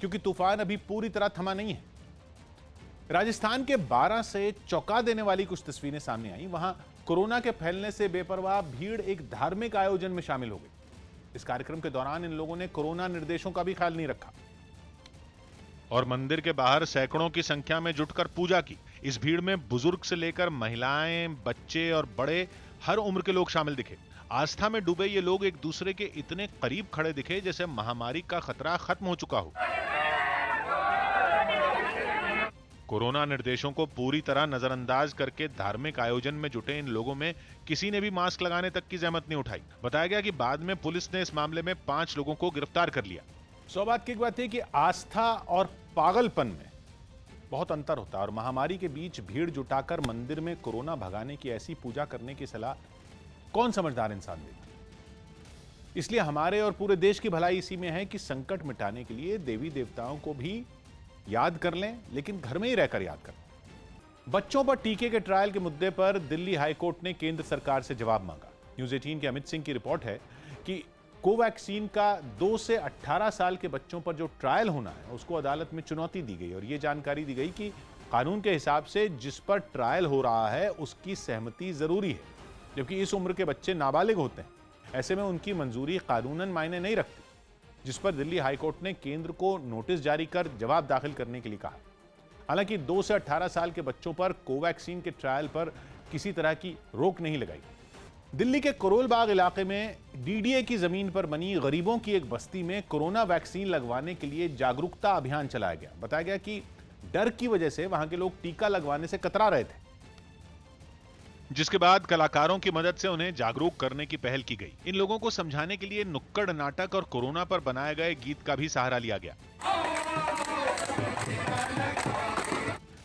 क्योंकि तूफान अभी पूरी तरह थमा नहीं है। राजस्थान के 12 से चौंका देने वाली कुछ तस्वीरें सामने आई। वहां कोरोना के फैलने से बेपरवाह भीड़ एक धार्मिक आयोजन में शामिल हो गई। इस कार्यक्रम के दौरान इन लोगों ने कोरोना निर्देशों का भी ख्याल नहीं रखा और मंदिर के बाहर सैकड़ों की संख्या में जुटकर पूजा की। इस भीड़ में बुजुर्ग से लेकर महिलाएं, बच्चे और बड़े हर उम्र के लोग शामिल दिखे। आस्था में डूबे ये लोग एक दूसरे के इतने करीब खड़े दिखे जैसे महामारी का खतरा खत्म हो चुका हो। कोरोना निर्देशों को पूरी तरह नजरअंदाज करके धार्मिक आयोजन में जुटे इन लोगों में किसी ने भी मास्क लगाने तक की जहमत नहीं उठाई। बताया गया कि बाद में पुलिस ने इस मामले में 5 लोगों को गिरफ्तार कर लिया। सौभाग्य की बात है कि आस्था और पागलपन में बहुत अंतर होता है और महामारी के बीच भीड़ जुटाकर मंदिर में कोरोना भगाने की ऐसी पूजा करने की सलाह कौन समझदार इंसान देगा। इसलिए हमारे और पूरे देश की भलाई इसी में है कि संकट मिटाने के लिए देवी देवताओं को भी याद कर लें, लेकिन घर में ही रहकर याद करें। बच्चों पर टीके के ट्रायल के मुद्दे पर दिल्ली हाईकोर्ट ने केंद्र सरकार से जवाब मांगा। न्यूज़ 18 के अमित सिंह की रिपोर्ट है कि कोवैक्सीन का 2 से 18 साल के बच्चों पर जो ट्रायल होना है उसको अदालत में चुनौती दी गई और यह जानकारी दी गई कि कानून के हिसाब से जिस पर ट्रायल हो रहा है उसकी सहमति जरूरी है, जबकि इस उम्र के बच्चे नाबालिग होते हैं। ऐसे में उनकी मंजूरी कानूनन मायने नहीं रखती, जिस पर दिल्ली हाईकोर्ट ने केंद्र को नोटिस जारी कर जवाब दाखिल करने के लिए कहा। हालांकि 2 से 18 साल के बच्चों पर कोवैक्सीन के ट्रायल पर किसी तरह की रोक नहीं लगाई। दिल्ली के करोल बाग इलाके में डीडीए की जमीन पर बनी गरीबों की एक बस्ती में कोरोना वैक्सीन लगवाने के लिए जागरूकता अभियान चलाया गया। बताया गया कि डर की वजह से वहां के लोग टीका लगवाने से कतरा रहे थे, जिसके बाद कलाकारों की मदद से उन्हें जागरूक करने की पहल की गई। इन लोगों को समझाने के लिए नुक्कड़ नाटक और कोरोना पर बनाए गए गीत का भी सहारा लिया गया।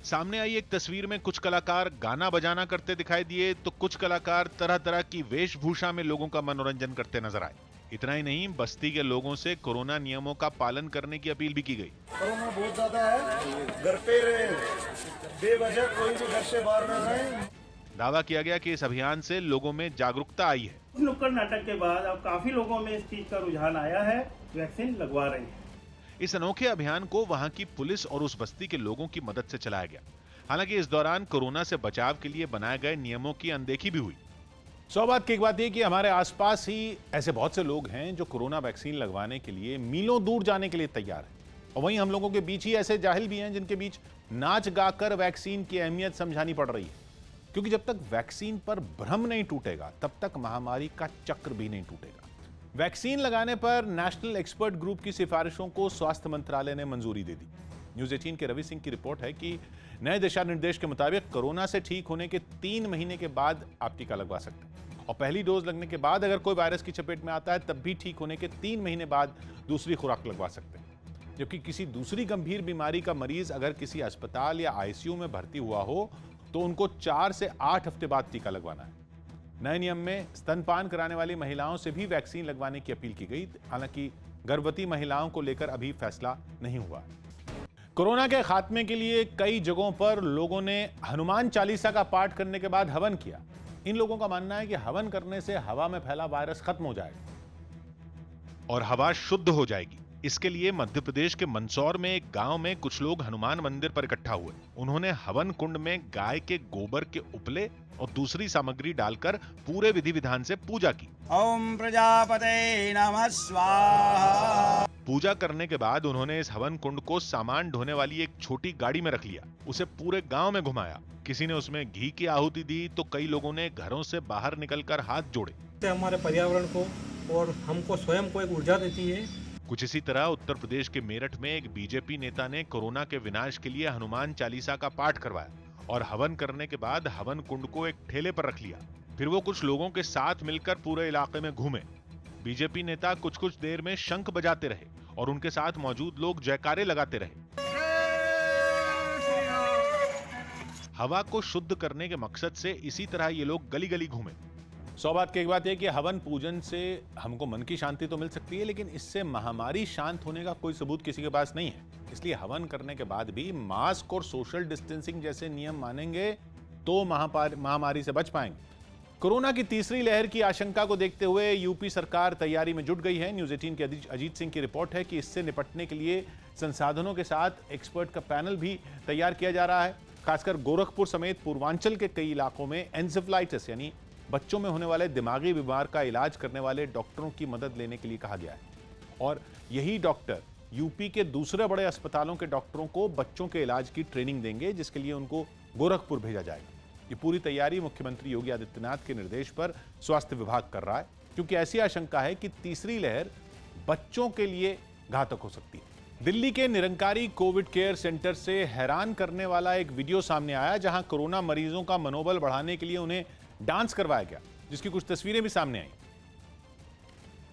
सामने आई एक तस्वीर में कुछ कलाकार गाना बजाना करते दिखाई दिए तो कुछ कलाकार तरह तरह की वेशभूषा में लोगों का मनोरंजन करते नजर आए। इतना ही नहीं, बस्ती के लोगों से कोरोना नियमों का पालन करने की अपील भी की गई। कोरोना बहुत ज्यादा है, घर पे रहे, बेवजह कोई भी घर से बाहर न जाए। दावा किया गया कि इस अभियान से लोगों में जागरूकता आई है। नुक्कड़ नाटक के बाद अब काफी लोगों में इस चीज का रुझान आया है, वैक्सीन लगवा रहे हैं। इस अनोखे अभियान को वहां की पुलिस और उस बस्ती के लोगों की मदद से चलाया गया। हालांकि इस दौरान कोरोना से बचाव के लिए बनाए गए नियमों की अनदेखी भी हुई। सौभाग्य की एक बात यह कि हमारे आसपास ही ऐसे बहुत से लोग हैं जो कोरोना वैक्सीन लगवाने के लिए मीलों दूर जाने के लिए तैयार हैं, और वहीं हम लोगों के बीच ही ऐसे जाहिल भी हैं जिनके बीच नाच गाकर वैक्सीन की अहमियत समझानी पड़ रही है। क्योंकि जब तक वैक्सीन पर भ्रम नहीं टूटेगा तब तक महामारी का चक्र भी नहीं टूटेगा। वैक्सीन लगाने पर नेशनल एक्सपर्ट ग्रुप की सिफारिशों को स्वास्थ्य मंत्रालय ने मंजूरी दे दी। न्यूज़ 18 के रवि सिंह की रिपोर्ट है कि नए दिशा निर्देश के मुताबिक कोरोना से ठीक होने के 3 महीने के बाद आप टीका लगवा सकते हैं, और पहली डोज लगने के बाद अगर कोई वायरस की चपेट में आता है तब भी ठीक होने के 3 महीने बाद दूसरी खुराक लगवा सकते हैं। जबकि किसी दूसरी गंभीर बीमारी का मरीज अगर किसी अस्पताल या आईसीयू में भर्ती हुआ हो तो उनको 4 से 8 हफ्ते बाद टीका लगवाना है। नए नियम में स्तनपान कराने वाली महिलाओं से भी वैक्सीन लगवाने की अपील की गई। हालांकि गर्भवती महिलाओं को लेकर अभी फैसला नहीं हुआ। कोरोना के खात्मे के लिए कई जगहों पर लोगों ने हनुमान चालीसा का पाठ करने के बाद हवन किया। इन लोगों का मानना है कि हवन करने से हवा में फैला वायरस खत्म हो जाएगा और हवा शुद्ध हो जाएगी। इसके लिए मध्य प्रदेश के मंदसौर में एक गांव में कुछ लोग हनुमान मंदिर पर इकट्ठा हुए। उन्होंने हवन कुंड में गाय के गोबर के उपले और दूसरी सामग्री डालकर पूरे विधि विधान से पूजा की। ओम प्रजापते नमः स्वाहा। पूजा करने के बाद उन्होंने इस हवन कुंड को सामान ढोने वाली एक छोटी गाड़ी में रख लिया। उसे पूरे गांव में घुमाया। किसी ने उसमें घी की आहुति दी तो कई लोगों ने घरों से बाहर निकलकर हाथ जोड़े। हमारे पर्यावरण को और हमको स्वयं को एक ऊर्जा देती है। कुछ इसी तरह उत्तर प्रदेश के मेरठ में एक बीजेपी नेता ने कोरोना के विनाश के लिए हनुमान चालीसा का पाठ करवाया और हवन करने के बाद हवन कुंड को एक ठेले पर रख लिया। फिर वो कुछ लोगों के साथ मिलकर पूरे इलाके में घूमे। बीजेपी नेता कुछ कुछ देर में शंख बजाते रहे और उनके साथ मौजूद लोग जयकारे लगाते रहे। हवा को शुद्ध करने के मकसद से इसी तरह ये लोग गली गली घूमे। सौभाग्य की एक बात है कि हवन पूजन से हमको मन की शांति तो मिल सकती है, लेकिन इससे महामारी शांत होने का कोई सबूत किसी के पास नहीं है। इसलिए हवन करने के बाद भी मास्क और सोशल डिस्टेंसिंग जैसे नियम मानेंगे तो महामारी से बच पाएंगे। कोरोना की तीसरी लहर की आशंका को देखते हुए यूपी सरकार तैयारी में जुट गई है। न्यूज 18 के अजीत सिंह की रिपोर्ट है कि इससे निपटने के लिए संसाधनों के साथ एक्सपर्ट का पैनल भी तैयार किया जा रहा है। खासकर गोरखपुर समेत पूर्वांचल के कई इलाकों में एन्सेफेलाइटिस यानी बच्चों में होने वाले दिमागी बीमार का इलाज करने वाले डॉक्टरों की मदद लेने के लिए कहा गया है और यही डॉक्टर यूपी के दूसरे बड़े अस्पतालों के डॉक्टरों को बच्चों के इलाज की ट्रेनिंग देंगे, जिसके लिए उनको गोरखपुर भेजा जाएगा। ये पूरी तैयारी मुख्यमंत्री योगी आदित्यनाथ के निर्देश पर स्वास्थ्य विभाग कर रहा है, क्योंकि ऐसी आशंका है कि तीसरी लहर बच्चों के लिए घातक हो सकती है। दिल्ली के निरंकारी कोविड केयर सेंटर से हैरान करने वाला एक वीडियो सामने आया, जहां कोरोना मरीजों का मनोबल बढ़ाने के लिए उन्हें डांस करवाया गया, जिसकी कुछ तस्वीरें भी सामने आई।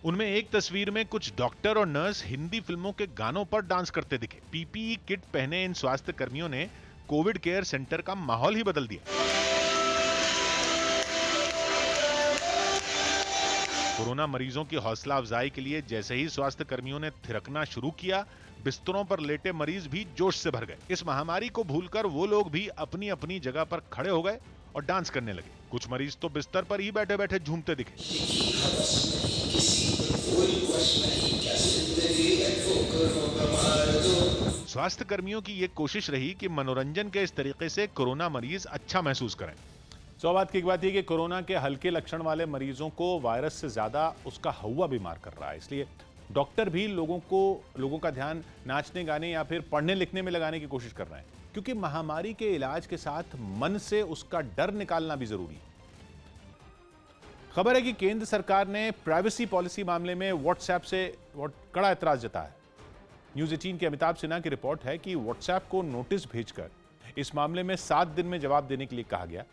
उनमें एक तस्वीर में कुछ डॉक्टर और नर्स हिंदी फिल्मों के गानों पर डांस करते दिखे। पीपीई किट पहने इन स्वास्थ्य कर्मियों ने कोविड केयर सेंटर का माहौल ही बदल दिया। कोरोना मरीजों की हौसला अफजाई के लिए जैसे ही स्वास्थ्य कर्मियों ने थिरकना शुरू किया, बिस्तरों पर लेटे मरीज भी जोश से भर गए। इस महामारी को भूलकर वो लोग भी अपनी अपनी जगह पर खड़े हो गए और डांस करने लगे। कुछ मरीज तो बिस्तर पर ही बैठे बैठे झूमते दिखे। स्वास्थ्य कर्मियों की ये कोशिश रही कि मनोरंजन के इस तरीके से कोरोना मरीज अच्छा महसूस करें। बात की बात यह कि कोरोना के हल्के लक्षण वाले मरीजों को वायरस से ज्यादा उसका हवा बीमार कर रहा है, इसलिए डॉक्टर भी लोगों का ध्यान नाचने गाने या फिर पढ़ने लिखने में लगाने की कोशिश कर रहे हैं, क्योंकि महामारी के इलाज के साथ मन से उसका डर निकालना भी जरूरी है। खबर है कि केंद्र सरकार ने प्राइवेसी पॉलिसी मामले में व्हाट्सएप से कड़ा ऐतराज जताया है। न्यूज 18 के अमिताभ सिन्हा की रिपोर्ट है कि व्हाट्सएप को नोटिस भेजकर इस मामले में 7 दिन में जवाब देने के लिए कहा गया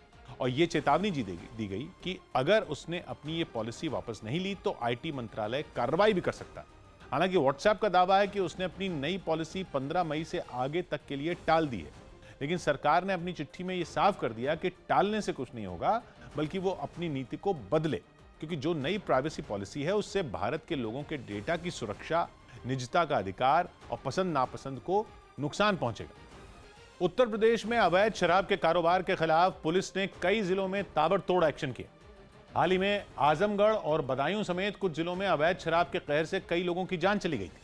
और यह चेतावनी दी गई कि अगर उसने अपनी ये पॉलिसी वापस नहीं ली तो आईटी मंत्रालय कार्रवाई भी कर सकता है। हालांकि व्हाट्सएप का दावा है कि उसने अपनी नई पॉलिसी 15 मई से आगे तक के लिए टाल दी है, लेकिन सरकार ने अपनी चिट्ठी में यह साफ कर दिया कि टालने से कुछ नहीं होगा, बल्कि वो अपनी नीति को बदले, क्योंकि जो नई प्राइवेसी पॉलिसी है उससे भारत के लोगों के डेटा की सुरक्षा, निजता का अधिकार और पसंद नापसंद को नुकसान पहुंचेगा। उत्तर प्रदेश में अवैध शराब के कारोबार के खिलाफ पुलिस ने कई जिलों में ताबड़तोड़ एक्शन किया। हाल ही में आजमगढ़ और बदायूं समेत कुछ जिलों में अवैध शराब के कहर से कई लोगों की जान चली गई थी,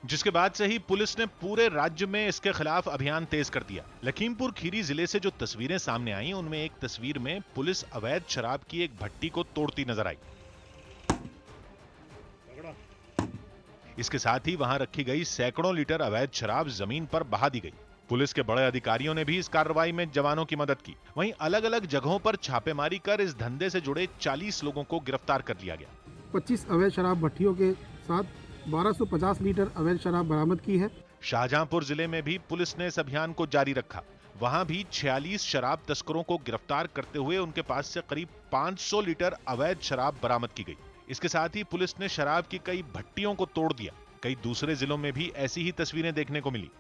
जिसके बाद से ही पुलिस ने पूरे राज्य में इसके खिलाफ अभियान तेज कर दिया। लखीमपुर खीरी जिले से जो तस्वीरें सामने आई, उनमें एक तस्वीर में पुलिस अवैध शराब की एक भट्टी को तोड़ती नजर आई। इसके साथ ही वहां रखी गई सैकड़ों लीटर अवैध शराब जमीन पर बहा दी गई। पुलिस के बड़े अधिकारियों ने भी इस कार्रवाई में जवानों की मदद की। वहीं अलग अलग जगहों पर छापेमारी कर इस धंधे से जुड़े 40 लोगों को गिरफ्तार कर लिया गया। 25 अवैध शराब भट्टियों के साथ 1250 लीटर अवैध शराब बरामद की है। शाहजहांपुर जिले में भी पुलिस ने इस अभियान को जारी रखा। वहां भी 46 शराब तस्करों को गिरफ्तार करते हुए उनके पास से करीब 500 लीटर अवैध शराब बरामद की गई। इसके साथ ही पुलिस ने शराब की कई भट्टियों को तोड़ दिया। कई दूसरे जिलों में भी ऐसी ही तस्वीरें देखने को मिली।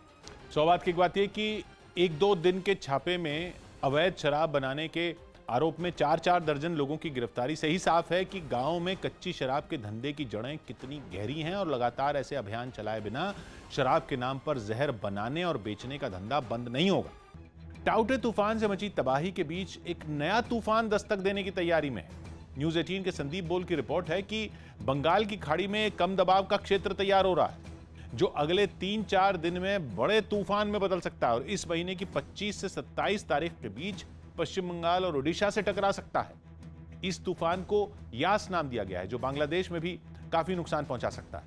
बात की बात यह कि 1-2 दिन के छापे में अवैध शराब बनाने के आरोप में 4-4 दर्जन लोगों की गिरफ्तारी से ही साफ है कि गांव में कच्ची शराब के धंधे की जड़ें कितनी गहरी हैं और लगातार ऐसे अभियान चलाए बिना शराब के नाम पर जहर बनाने और बेचने का धंधा बंद नहीं होगा। टाउटे तूफान से मची तबाही के बीच एक नया तूफान दस्तक देने की तैयारी में है। न्यूज 18 के संदीप बोल की रिपोर्ट है कि बंगाल की खाड़ी में कम दबाव का क्षेत्र तैयार हो रहा है, जो अगले 3-4 दिन में बड़े तूफान में बदल सकता है और इस महीने की 25 से 27 तारीख के बीच पश्चिम बंगाल और ओडिशा से टकरा सकता है। इस तूफान को यास नाम दिया गया है, जो बांग्लादेश में भी काफी नुकसान पहुंचा सकता है।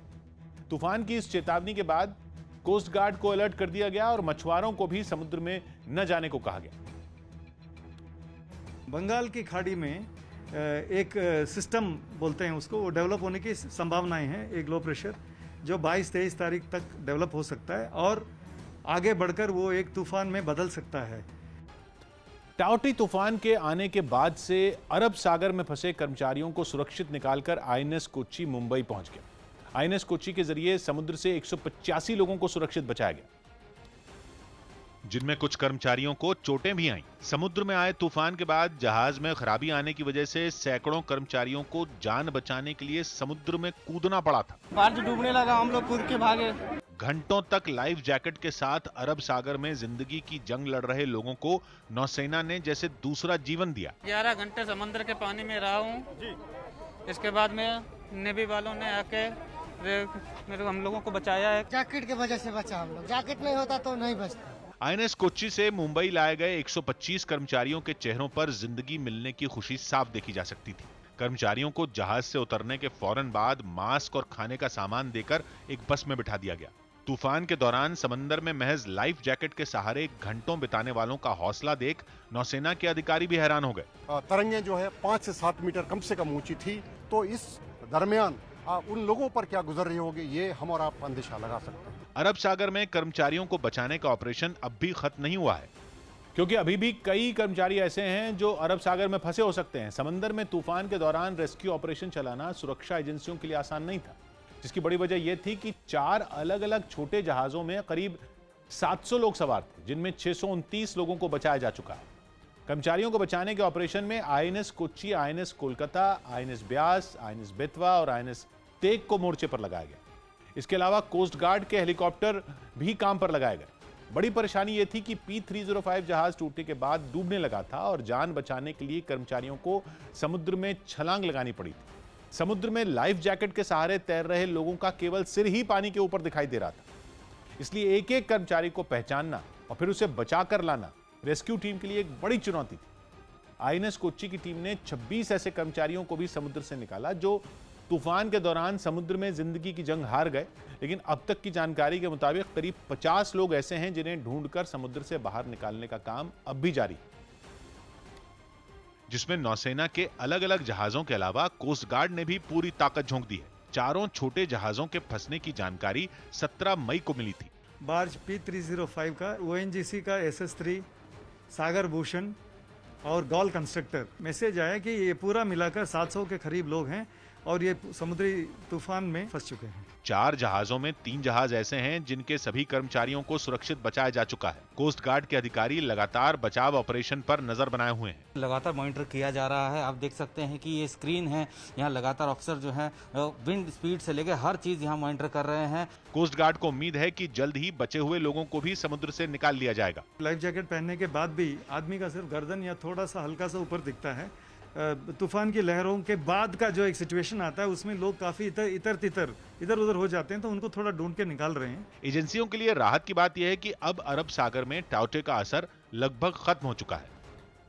तूफान की इस चेतावनी के बाद कोस्ट गार्ड को अलर्ट कर दिया गया और मछुआरों को भी समुद्र में न जाने को कहा गया। बंगाल की खाड़ी में एक सिस्टम बोलते हैं उसको, वो डेवलप होने की संभावनाएं हैं। एक लो प्रेशर जो 22-23 तारीख तक डेवलप हो सकता है और आगे बढ़कर वो एक तूफान में बदल सकता है। टाउटी तूफान के आने के बाद से अरब सागर में फंसे कर्मचारियों को सुरक्षित निकालकर आईएनएस कोच्चि मुंबई पहुंच गया। आईएनएस कोच्चि के जरिए समुद्र से 185 लोगों को सुरक्षित बचाया गया, जिनमें कुछ कर्मचारियों को चोटें भी आईं। समुद्र में आए तूफान के बाद जहाज में खराबी आने की वजह से सैकड़ों कर्मचारियों को जान बचाने के लिए समुद्र में कूदना पड़ा था। बारिश डूबने लगा, हम लोग कूद के भागे। घंटों तक लाइफ जैकेट के साथ अरब सागर में जिंदगी की जंग लड़ रहे लोगों को नौसेना ने जैसे दूसरा जीवन दिया। 11 घंटे समुद्र के पानी में रहा हूँ। इसके बाद में नेवी वालों ने आके मेरे हम लोगों को बचाया है। जैकेट की वजह से बचा हम लोग, जैकेट नहीं होता तो नहीं बचता। आईएनएस कोच्चि से मुंबई लाए गए 125 कर्मचारियों के चेहरों पर जिंदगी मिलने की खुशी साफ देखी जा सकती थी। कर्मचारियों को जहाज से उतरने के फौरन बाद मास्क और खाने का सामान देकर एक बस में बिठा दिया गया। तूफान के दौरान समंदर में महज लाइफ जैकेट के सहारे घंटों बिताने वालों का हौसला देख नौसेना के अधिकारी भी हैरान हो गए। तरंगें जो है 5 से 7 मीटर कम से कम ऊंची थी, तो इस दरमियान उन लोगों पर क्या गुजर रही होगी ये हम और आप अंदेशा लगा सकते हैं। अरब सागर में कर्मचारियों को बचाने का ऑपरेशन अब भी खत्म नहीं हुआ है, क्योंकि अभी भी कई कर्मचारी ऐसे हैं जो अरब सागर में फंसे हो सकते हैं। समंदर में तूफान के दौरान रेस्क्यू ऑपरेशन चलाना सुरक्षा एजेंसियों के लिए आसान नहीं था, जिसकी बड़ी वजह यह थी कि 4 अलग-अलग छोटे जहाजों में करीब 700 लोग सवार थे, जिनमें 629 लोगों को बचाया जा चुका है। कर्मचारियों को बचाने के ऑपरेशन में INS Kochi, INS Kolkata, INS Beas, INS Betwa और आईएनएस तेग को मोर्चे पर लगाया गया। इसके अलावा कोस्ट गार्ड के हेलीकॉप्टर भी काम पर लगाए गए। बड़ी परेशानी यह थी कि P305 जहाज टूटने के बाद डूबने लगा था और जान बचाने के लिए कर्मचारियों को समुद्र में छलांग लगानी पड़ी थी। समुद्र में लाइफ जैकेट के सहारे तैर रहे लोगों का केवल सिर ही पानी के ऊपर दिखाई दे रहा था, इसलिए एक एक कर्मचारी को पहचानना और फिर उसे बचाकर लाना रेस्क्यू टीम के लिए एक बड़ी चुनौती थी। आईएनएस कोच्चि की टीम ने 26 ऐसे कर्मचारियों को भी समुद्र से निकाला जो तूफान के दौरान समुद्र में जिंदगी की जंग हार गए, लेकिन अब तक की जानकारी के मुताबिक करीब 50 लोग ऐसे हैं जिन्हें ढूंढकर समुद्र से बाहर निकालने का काम अब भी जारी है, जिसमें नौसेना के अलग अलग जहाजों के अलावा कोस्ट गार्ड ने भी पूरी ताकत झोंक दी है। 4 छोटे जहाजों के फंसने की जानकारी 17 मई को मिली थी। बार्ज P305 का, ONGC का SS3, सागर भूषण और गॉल कंस्ट्रक्टर। मैसेज आया कि ये पूरा मिलाकर 700 के करीब लोग हैं और ये समुद्री तूफान में फंस चुके हैं। 4 जहाजों में 3 जहाज ऐसे हैं जिनके सभी कर्मचारियों को सुरक्षित बचाया जा चुका है। कोस्ट गार्ड के अधिकारी लगातार बचाव ऑपरेशन पर नजर बनाए हुए हैं। लगातार मॉनिटर किया जा रहा है। आप देख सकते हैं कि ये स्क्रीन है, यहाँ लगातार अफसर जो है विंड स्पीड से लेकर हर चीज यहाँ मॉनिटर कर रहे हैं। कोस्ट गार्ड को उम्मीद है कि जल्द ही बचे हुए लोगों को भी समुद्र से निकाल लिया जाएगा। लाइफ जैकेट पहनने के बाद भी आदमी का सिर्फ गर्दन या थोड़ा सा हल्का सा ऊपर दिखता है। तूफान की लहरों के बाद का जो एक सिचुएशन आता है उसमें लोग काफी इधर उधर हो जाते हैं, तो उनको थोड़ा ढूंढ के निकाल रहे हैं। एजेंसियों के लिए राहत की बात यह है कि अब अरब सागर में टाउटे का असर लगभग खत्म हो चुका है।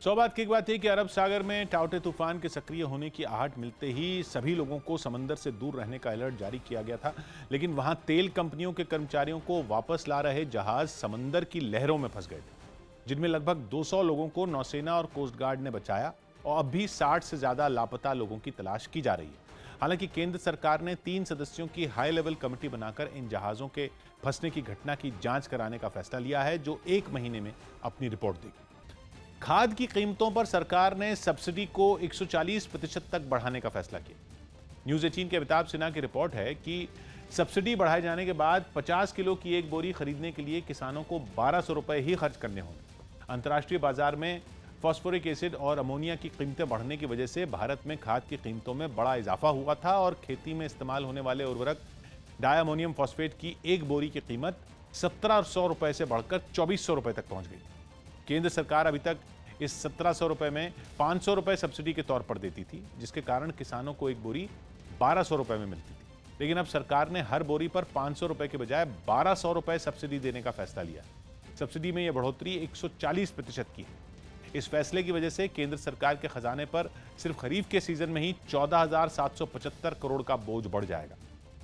सौभाग्य की बात है कि अरब सागर में टाउटे तूफान के सक्रिय होने की आहट मिलते ही सभी लोगों को समंदर से दूर रहने का अलर्ट जारी किया गया था, लेकिन वहां तेल कंपनियों के कर्मचारियों को वापस ला रहे जहाज समंदर की लहरों में फंस गए थे, जिनमें लगभग 200 लोगों को नौसेना और कोस्ट गार्ड ने बचाया और अब भी 60 से ज्यादा लापता लोगों की तलाश की जा रही है। हालांकि केंद्र सरकार ने 3 सदस्यों की हाई लेवल कमेटी बनाकर इन जहाजों के फंसने की घटना की जांच कराने का फैसला लिया है, जो 1 महीने में अपनी रिपोर्ट देगी। खाद की कीमतों पर सरकार ने सब्सिडी को 140% तक बढ़ाने का फैसला किया। न्यूज 18 के अमिताभ सिन्हा की रिपोर्ट है कि सब्सिडी बढ़ाए जाने के बाद 50 किलो की एक बोरी खरीदने के लिए किसानों को 1200 रुपए ही खर्च करने होंगे। अंतर्राष्ट्रीय बाजार में फॉस्फोरिक एसिड और अमोनिया की कीमतें बढ़ने की वजह से भारत में खाद की कीमतों में बड़ा इजाफा हुआ था और खेती में इस्तेमाल होने वाले उर्वरक डायमोनियम फॉस्फेट की एक बोरी की कीमत 1700 रुपए से बढ़कर 2400 रुपए तक पहुंच गई। केंद्र सरकार अभी तक इस 1700 रुपए में 500 रुपए सब्सिडी के तौर पर देती थी, जिसके कारण किसानों को एक बोरी 1200 रुपए में मिलती थी। लेकिन अब सरकार ने हर बोरी पर 500 रुपए के बजाय 1200 रुपए सब्सिडी देने का फैसला लिया। सब्सिडी में यह बढ़ोतरी 140% की है। इस फैसले की वजह से केंद्र सरकार के खजाने पर सिर्फ खरीफ के सीजन में ही 14,775 करोड़ का बोझ बढ़ जाएगा।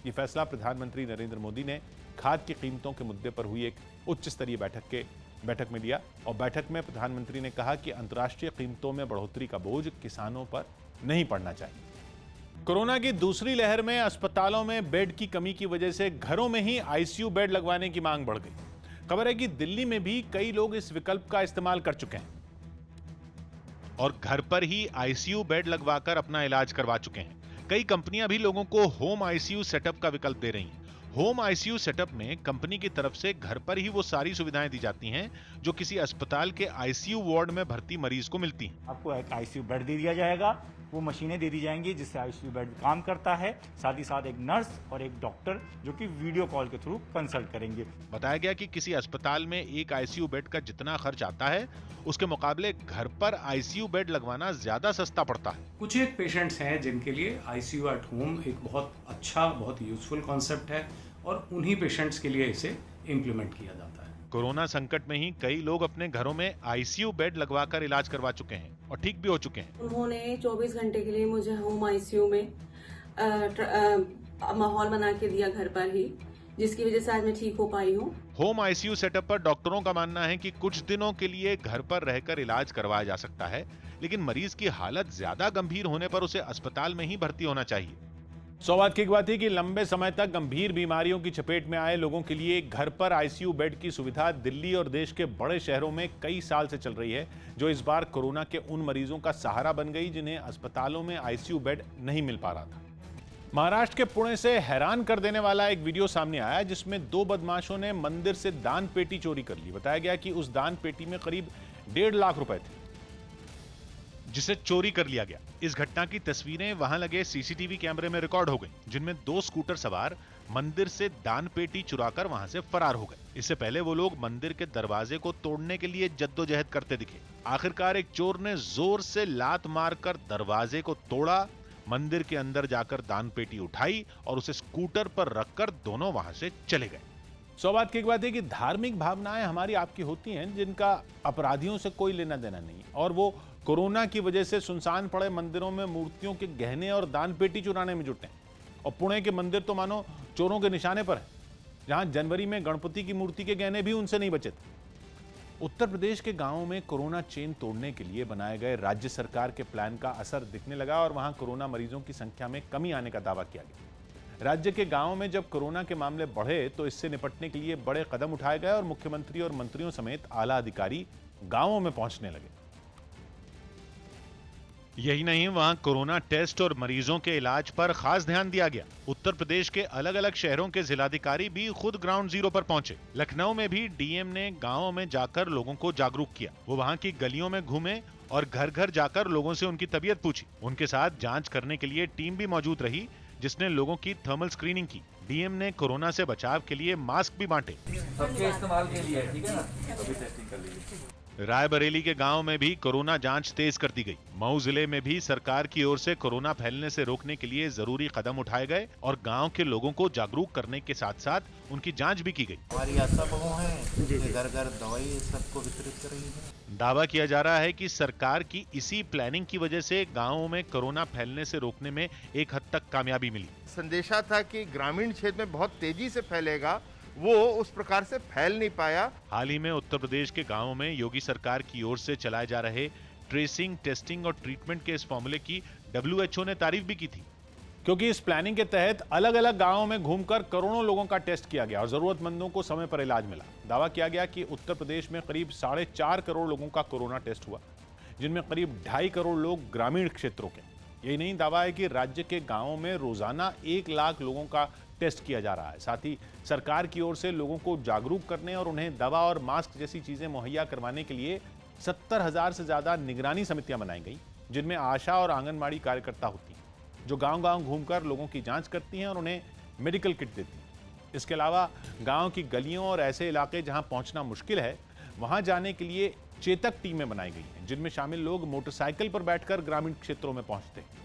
ये फैसला प्रधानमंत्री नरेंद्र मोदी ने खाद की कीमतों के मुद्दे पर हुई एक उच्च स्तरीय बैठक में लिया और बैठक में प्रधानमंत्री ने कहा कि अंतर्राष्ट्रीय कीमतों में बढ़ोतरी का बोझ किसानों पर नहीं पड़ना चाहिए। कोरोना की दूसरी लहर में अस्पतालों में बेड की कमी की वजह से घरों में ही आईसीयू बेड लगवाने की मांग बढ़ गई। खबर है कि दिल्ली में भी कई लोग इस विकल्प का इस्तेमाल कर चुके हैं और घर पर ही आईसीयू बेड लगवाकर अपना इलाज करवा चुके हैं। कई कंपनियां भी लोगों को होम आईसीयू सेटअप का विकल्प दे रही हैं। होम आईसीयू सेटअप में कंपनी की तरफ से घर पर ही वो सारी सुविधाएं दी जाती हैं जो किसी अस्पताल के आईसीयू वार्ड में भर्ती मरीज को मिलती हैं। आपको एक आईसीयू बेड दे दिया जाएगा वो मशीनें दे दी जाएंगी जिससे आईसीयू बेड काम करता है। साथ ही साथ एक नर्स और एक डॉक्टर जो कि वीडियो कॉल के थ्रू कंसल्ट करेंगे। बताया गया कि किसी अस्पताल में एक आईसीयू बेड का जितना खर्च आता है उसके मुकाबले घर पर आईसीयू बेड लगवाना ज्यादा सस्ता पड़ता है। कुछ एक पेशेंट्स हैं जिनके लिए आईसीयू एट होम एक बहुत अच्छा, बहुत यूजफुल कॉन्सेप्ट है और उन्हीं पेशेंट्स के लिए इसे इम्प्लीमेंट किया जाता है। कोरोना संकट में ही कई लोग अपने घरों में आईसीयू बेड लगवाकर इलाज करवा चुके हैं और ठीक भी हो चुके हैं। उन्होंने 24 घंटे के लिए मुझे होम आईसीयू में माहौल बना के दिया घर पर ही, जिसकी वजह से आज मैं ठीक हो पाई हूँ। होम आईसीयू सेटअप पर डॉक्टरों का मानना है कि कुछ दिनों के लिए घर पर रहकर इलाज करवाया जा सकता है, लेकिन मरीज की हालत ज्यादा गंभीर होने पर उसे अस्पताल में ही भर्ती होना चाहिए। सौभाग्य की बात है कि लंबे समय तक गंभीर बीमारियों की चपेट में आए लोगों के लिए घर पर आईसीयू बेड की सुविधा दिल्ली और देश के बड़े शहरों में कई साल से चल रही है, जो इस बार कोरोना के उन मरीजों का सहारा बन गई जिन्हें अस्पतालों में आईसीयू बेड नहीं मिल पा रहा था। महाराष्ट्र के पुणे से हैरान कर देने वाला एक वीडियो सामने आया जिसमें 2 बदमाशों ने मंदिर से दान पेटी चोरी कर ली। बताया गया कि उस दान पेटी में करीब 1.5 लाख रुपए थे, जिसे चोरी कर लिया गया। इस घटना की तस्वीरें वहां लगे सीसीटीवी कैमरे में रिकॉर्ड हो गई, जिनमें 2 स्कूटर सवार मंदिर से दान पेटी चुराकर वहां से फरार हो गए। इससे पहले वो लोग मंदिर के दरवाजे को तोड़ने के लिए जद्दोजहद करते दिखे। आखिरकार एक चोर ने जोर से लात मारकर दरवाजे को तोड़ा, मंदिर के अंदर जाकर दान पेटी उठाई और उसे स्कूटर पर रखकर दोनों वहां से चले गए। सौभाग्य की बात है कि धार्मिक भावनाएं हमारी आपकी होती हैं जिनका अपराधियों से कोई लेना देना नहीं, और वो कोरोना की वजह से सुनसान पड़े मंदिरों में मूर्तियों के गहने और दान पेटी चुराने में जुटे। और पुणे के मंदिर तो मानो चोरों के निशाने पर है, जहां जनवरी में गणपति की मूर्ति के गहने भी उनसे नहीं बचे थे। उत्तर प्रदेश के गांवों में कोरोना चेन तोड़ने के लिए बनाए गए राज्य सरकार के प्लान का असर दिखने लगा और वहां कोरोना मरीजों की संख्या में कमी आने का दावा किया गया। राज्य के गांवों में जब कोरोना के मामले बढ़े तो इससे निपटने के लिए बड़े कदम उठाए गए और मुख्यमंत्री और मंत्रियों समेत आला अधिकारी गांवों में पहुंचने लगे। यही नहीं, वहां कोरोना टेस्ट और मरीजों के इलाज पर खास ध्यान दिया गया। उत्तर प्रदेश के अलग अलग शहरों के जिलाधिकारी भी खुद ग्राउंड जीरो पर पहुंचे। लखनऊ में भी डीएम ने गांवों में जाकर लोगों को जागरूक किया। वो वहां की गलियों में घूमे और घर घर जाकर लोगों से उनकी तबीयत पूछी। उनके साथ जांच करने के लिए टीम भी मौजूद रही, जिसने लोगों की थर्मल स्क्रीनिंग की। डीएम ने कोरोना से बचाव के लिए मास्क भी बांटे। सबके इस्तेमाल के लिए, ठीक है ना, अभी टेस्टिंग कर लीजिए। रायबरेली के गांव में भी कोरोना जांच तेज कर दी गई। मऊ जिले में भी सरकार की ओर से कोरोना फैलने से रोकने के लिए जरूरी कदम उठाए गए और गांव के लोगों को जागरूक करने के साथ साथ उनकी जांच भी की गई। हमारी आशा बहु हैं, घर घर दवाई सबको वितरित कर रही है। दावा किया जा रहा है कि सरकार की इसी प्लानिंग की वजह से गांवों में कोरोना फैलने से रोकने में एक हद तक कामयाबी मिली। संदेशा था कि ग्रामीण क्षेत्र में बहुत तेजी से फैलेगा, वो उस प्रकार से फैल नहीं पाया। हाल ही में उत्तर प्रदेश के गांवों में योगी सरकार की ओर से चलाए जा रहे ट्रेसिंग, टेस्टिंग और ट्रीटमेंट के इस फॉर्मूले की WHO ने तारीफ भी की थी, क्योंकि इस प्लानिंग के तहत अलग अलग गांवों में घूमकर करोड़ों लोगों का टेस्ट किया गया और जरूरतमंदों को समय पर इलाज मिला। दावा किया गया कि उत्तर प्रदेश में करीब 4.5 करोड़ लोगों का कोरोना टेस्ट हुआ, जिनमें करीब 2.5 करोड़ लोग ग्रामीण क्षेत्रों के। यही नहीं, दावा है कि राज्य के गांवों में रोजाना 1 लाख लोगों का टेस्ट किया जा रहा है। साथ ही सरकार की ओर से लोगों को जागरूक करने और उन्हें दवा और मास्क जैसी चीजें मुहैया करवाने के लिए 70,000 से ज्यादा निगरानी समितियां बनाई गई, जिनमें आशा और आंगनबाड़ी कार्यकर्ता होती हैं, जो गांव-गांव घूमकर लोगों की जांच करती हैं और उन्हें मेडिकल किट देती हैं। इसके अलावा गांव की गलियों और ऐसे इलाके जहां पहुंचना मुश्किल है, वहां जाने के लिए चेतक टीमें बनाई गई हैं, जिनमें शामिल लोग मोटरसाइकिल पर बैठकर ग्रामीण क्षेत्रों में पहुंचते हैं।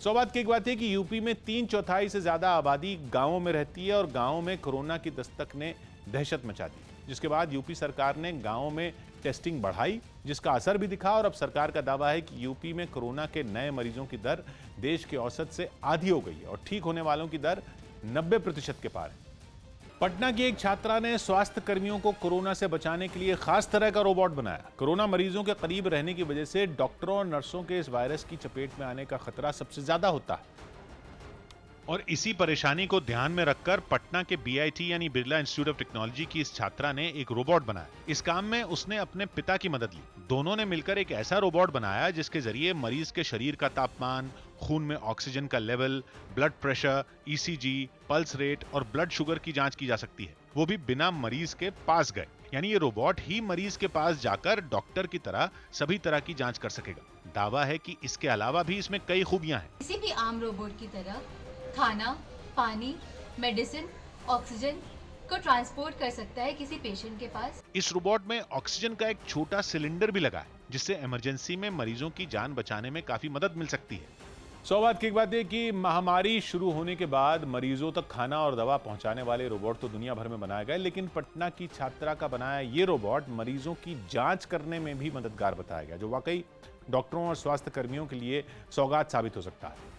सौभाग्य की एक बात है कि यूपी में 3/4 से ज्यादा आबादी गांवों में रहती है और गांवों में कोरोना की दस्तक ने दहशत मचा दी, जिसके बाद यूपी सरकार ने गांवों में टेस्टिंग बढ़ाई, जिसका असर भी दिखा और अब सरकार का दावा है कि यूपी में कोरोना के नए मरीजों की दर देश के औसत से आधी हो गई है और ठीक होने वालों की दर 90% के पार है। पटना की एक छात्रा ने स्वास्थ्य कर्मियों को कोरोना से बचाने के लिए खास तरह का रोबोट बनाया। कोरोना मरीजों के करीब रहने की वजह से डॉक्टरों और नर्सों के इस वायरस की चपेट में आने का खतरा सबसे ज्यादा होता है। और इसी परेशानी को ध्यान में रखकर पटना के BIT यानी बिरला इंस्टीट्यूट ऑफ टेक्नोलॉजी की इस छात्रा ने एक रोबोट बनाया। इस काम में उसने अपने पिता की मदद ली। दोनों ने मिलकर एक ऐसा रोबोट बनाया जिसके जरिए मरीज के शरीर का तापमान, खून में ऑक्सीजन का level, blood pressure, ECG, pulse rate और ब्लड शुगर की जांच की जा सकती है, वो भी बिना मरीज के पास गए। यानी ये रोबोट ही मरीज के पास जाकर डॉक्टर की तरह सभी तरह की जांच कर सकेगा। दावा है कि इसके अलावा भी इसमें कई खूबियां हैं। किसी भी आम रोबोट की तरह खाना, पानी, मेडिसिन, ऑक्सीजन को ट्रांसपोर्ट कर सकता है किसी पेशेंट के पास। इस रोबोट में ऑक्सीजन का एक छोटा सिलेंडर भी लगा है, जिससे इमरजेंसी में मरीजों की जान बचाने में काफी मदद मिल सकती है। सौभाग्य की बात है कि महामारी शुरू होने के बाद मरीजों तक खाना और दवा पहुंचाने वाले रोबोट तो दुनिया भर में बनाए गए, लेकिन पटना की छात्रा का बनाया ये रोबोट मरीजों की जांच करने में भी मददगार बताया गया, जो वाकई डॉक्टरों और स्वास्थ्य कर्मियों के लिए सौगात साबित हो सकता है।